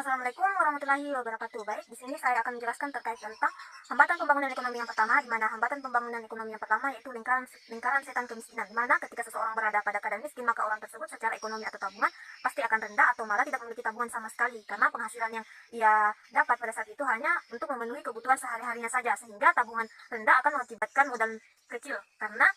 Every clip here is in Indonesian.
Assalamualaikum warahmatullahi wabarakatuh. Baik, di sini saya akan menjelaskan terkait tentang hambatan pembangunan ekonomi yang pertama, di mana hambatan pembangunan ekonomi yang pertama yaitu lingkaran setan kemiskinan, di mana ketika seseorang berada pada keadaan miskin, maka orang tersebut secara ekonomi atau tabungan pasti akan rendah atau malah tidak memiliki tabungan sama sekali, karena penghasilan yang ia dapat pada saat itu hanya untuk memenuhi kebutuhan sehari-harinya saja, sehingga tabungan rendah akan mengakibatkan modal kecil, karena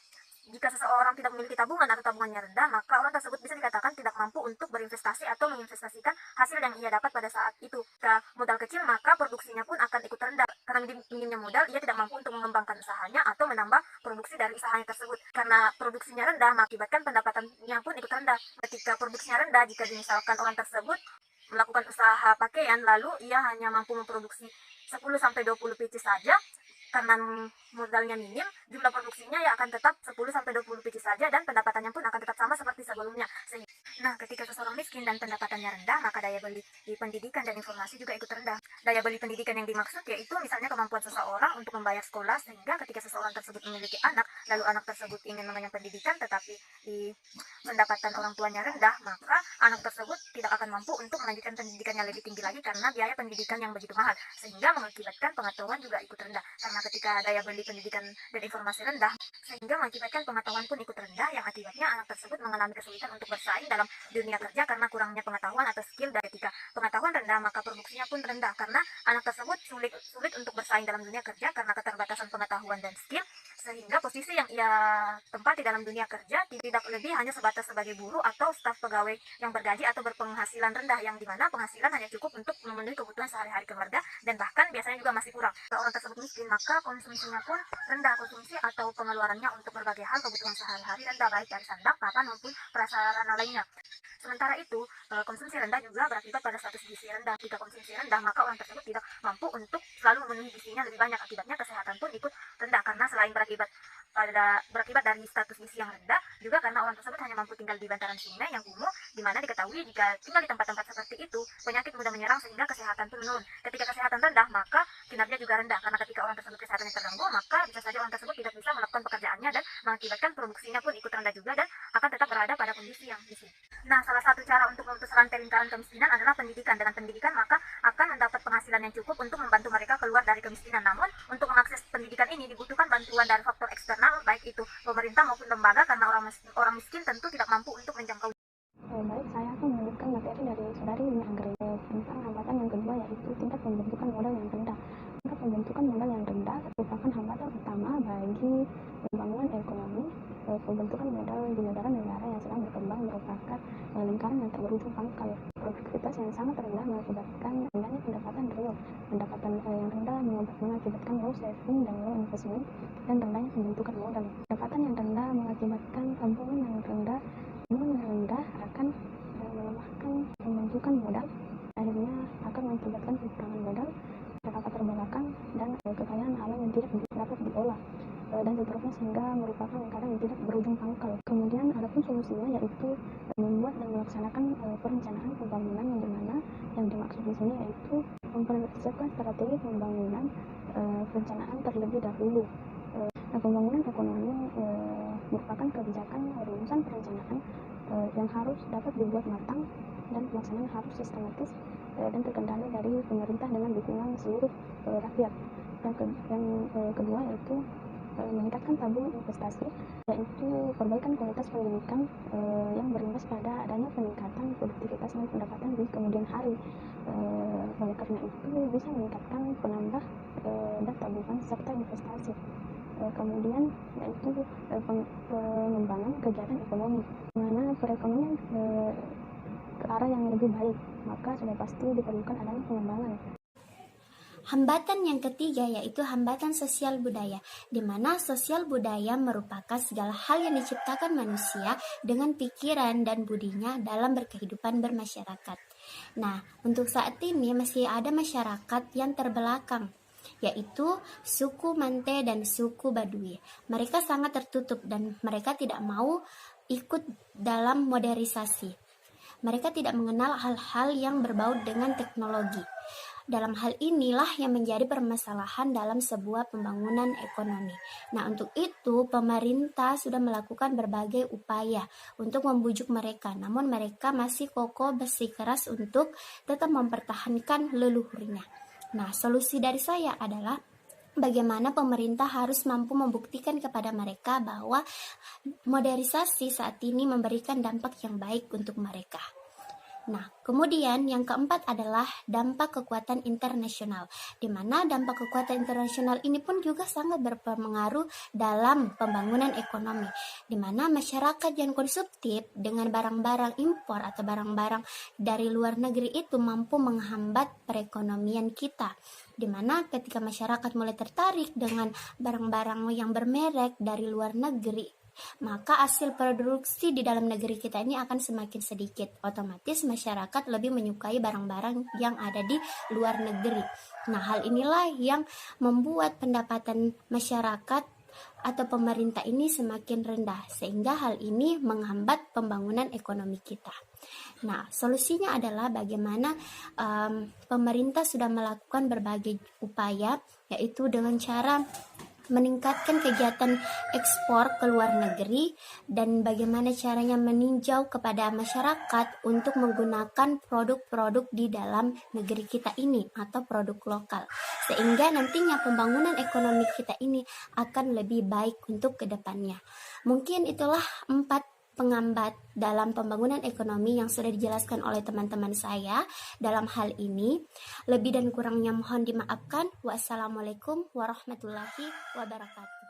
jika seseorang tidak memiliki tabungan atau tabungannya rendah, maka orang tersebut bisa dikatakan tidak mampu untuk berinvestasi atau menginvestasikan hasil yang ia dapat pada saat itu. Jika modal kecil, maka produksinya pun akan ikut rendah. Karena minimnya modal, ia tidak mampu untuk mengembangkan usahanya atau menambah produksi dari usahanya tersebut. Karena produksinya rendah, mengakibatkan pendapatannya pun ikut rendah. Ketika produksinya rendah, jika misalkan orang tersebut melakukan usaha pakaian, lalu ia hanya mampu memproduksi 10-20 pieces saja, karena modalnya minim, jumlah produksinya ya akan tetap 10-20 pieces saja dan pendapatannya pun akan tetap sama seperti sebelumnya. Nah, ketika seseorang miskin dan pendapatannya rendah, maka daya beli di pendidikan dan informasi juga ikut rendah. Daya beli pendidikan yang dimaksud yaitu misalnya kemampuan seseorang untuk membayar sekolah, sehingga ketika seseorang tersebut memiliki anak, lalu anak tersebut ingin mengenyam pendidikan tetapi di pendapatan orang tuanya rendah, maka anak tersebut tidak akan mampu untuk melanjutkan pendidikannya lebih tinggi lagi karena biaya pendidikan yang begitu mahal, sehingga mengakibatkan pengetahuan juga ikut rendah. Karena ketika daya beli pendidikan dan informasi rendah, sehingga mengakibatkan pengetahuan pun ikut rendah, yang akibatnya anak tersebut mengalami kesulitan untuk bersaing dalam dunia kerja karena kurangnya pengetahuan atau skill. Dan ketika pengetahuan rendah, maka produksinya pun rendah karena anak tersebut sulit untuk bersaing dalam dunia kerja karena keterbatasan pengetahuan dan skill, sehingga posisi yang ia tempati dalam dunia kerja tidak lebih hanya sebatas sebagai buruh atau staf pegawai yang bergaji atau berpenghasilan rendah, yang dimana penghasilan hanya cukup untuk memenuhi kebutuhan sehari-hari keluarga dan bahkan biasanya juga masih kurang. Kalau orang tersebut miskin, maka konsumsinya pun rendah. Konsumsi atau pengeluarannya untuk berbagai hal kebutuhan sehari-hari rendah, baik dari sandang, papan maupun prasarana lainnya. Sementara itu, konsumsi rendah juga berakibat pada status gizi rendah. Jika konsumsi rendah, maka orang tersebut tidak mampu untuk selalu memenuhi gizinya lebih banyak. Akibatnya kesehatan pun ikut rendah, karena selain berakibat dari status gizi yang rendah, juga karena orang tersebut hanya mampu tinggal di bantaran sungai yang kumuh, di mana diketahui jika tinggal di tempat-tempat seperti itu, penyakit mudah menyerang sehingga kesehatan pun menurun. Ketika kesehatan rendah, maka kinerja juga rendah, karena ketika orang tersebut kesehatannya terganggu, maka bisa saja orang tersebut tidak bisa melakukan pekerjaannya dan mengakibatkan produksinya pun ikut rendah juga dan akan tetap berada pada kondisi yang miskin. Nah, salah satu cara untuk memutus rantai lingkaran kemiskinan adalah pendidikan. Dengan pendidikan, maka akan mendapat penghasilan yang cukup untuk membantu mereka keluar dari kemiskinan. Namun, untuk mengakses pendidikan ini dibutuhkan bantuan dari faktor eksternal, baik itu pemerintah maupun lembaga, karena orang miskin tentu tidak mampu untuk menjangkau. Baik, saya akan melanjutkan materi dari saudari Umi Anggrek tentang hambatan yang kedua, yaitu tingkat pembentukan modal yang rendah. Tingkat pembentukan modal yang rendah merupakan hambatan utama bagi pembangunan ekonomi. Pembentukan modal di negara-negara yang sedang berkembang merupakan lingkaran yang tak berujung pangkal. Produktivitas yang sangat rendah mengakibatkan rendahnya pendapatan real. Pendapatan yang rendah mengakibatkan low saving dan low investment, dan rendahnya pembentukan modal. Pendapatan yang rendah mengakibatkan tabungan yang rendah. Tabungan yang rendah akan melemahkan pembentukan modal, akhirnya akan mengakibatkan kekurangan modal, keterbelakangan, dan kekayaan alam yang tidak dapat diolah, dan seterusnya, sehingga merupakan lingkaran yang tidak berujung pangkal. Kemudian adapun solusinya yaitu membuat dan melaksanakan perencanaan pembangunan, yang dimana yang dimaksud di sini yaitu mempersiapkan strategi pembangunan perencanaan terlebih dahulu. Pembangunan ekonomi merupakan kebijakan rumusan perencanaan yang harus dapat dibuat matang dan pelaksanaan harus sistematis dan terkendali dari pemerintah dengan dukungan seluruh rakyat. Yang kedua yaitu meningkatkan tabungan investasi, yaitu perbaikan kualitas pendidikan yang berimbas pada adanya peningkatan produktivitas dan pendapatan di kemudian hari. Oleh karena itu bisa meningkatkan penambah dan tabungan serta investasi. Kemudian yaitu pengembangan kegiatan ekonomi, di mana perekonomian ke arah yang lebih baik, maka sudah pasti diperlukan adanya pengembangan. Hambatan yang ketiga yaitu hambatan sosial budaya, di mana sosial budaya merupakan segala hal yang diciptakan manusia dengan pikiran dan budinya dalam berkehidupan bermasyarakat. Nah, untuk saat ini masih ada masyarakat yang terbelakang, yaitu suku Mante dan suku Baduy. Mereka sangat tertutup dan mereka tidak mau ikut dalam modernisasi. Mereka tidak mengenal hal-hal yang berbau dengan teknologi. Dalam hal inilah yang menjadi permasalahan dalam sebuah pembangunan ekonomi. Nah, untuk itu pemerintah sudah melakukan berbagai upaya untuk membujuk mereka, namun mereka masih kokoh bersikeras untuk tetap mempertahankan leluhurnya. Nah, solusi dari saya adalah bagaimana pemerintah harus mampu membuktikan kepada mereka bahwa modernisasi saat ini memberikan dampak yang baik untuk mereka. Nah, kemudian yang keempat adalah dampak kekuatan internasional, di mana dampak kekuatan internasional ini pun juga sangat berpengaruh dalam pembangunan ekonomi, di mana masyarakat yang konsumtif dengan barang-barang impor atau barang-barang dari luar negeri itu mampu menghambat perekonomian kita, di mana ketika masyarakat mulai tertarik dengan barang-barang yang bermerek dari luar negeri, maka hasil produksi di dalam negeri kita ini akan semakin sedikit. Otomatis masyarakat lebih menyukai barang-barang yang ada di luar negeri. Nah, hal inilah yang membuat pendapatan masyarakat atau pemerintah ini semakin rendah, sehingga hal ini menghambat pembangunan ekonomi kita. Nah, solusinya adalah bagaimana pemerintah sudah melakukan berbagai upaya, yaitu dengan cara meningkatkan kegiatan ekspor ke luar negeri dan bagaimana caranya meninjau kepada masyarakat untuk menggunakan produk-produk di dalam negeri kita ini atau produk lokal, sehingga nantinya pembangunan ekonomi kita ini akan lebih baik untuk kedepannya. Mungkin itulah 4 penghambat dalam pembangunan ekonomi yang sudah dijelaskan oleh teman-teman saya dalam hal ini. Lebih dan kurangnya mohon dimaafkan. Wassalamualaikum warahmatullahi wabarakatuh.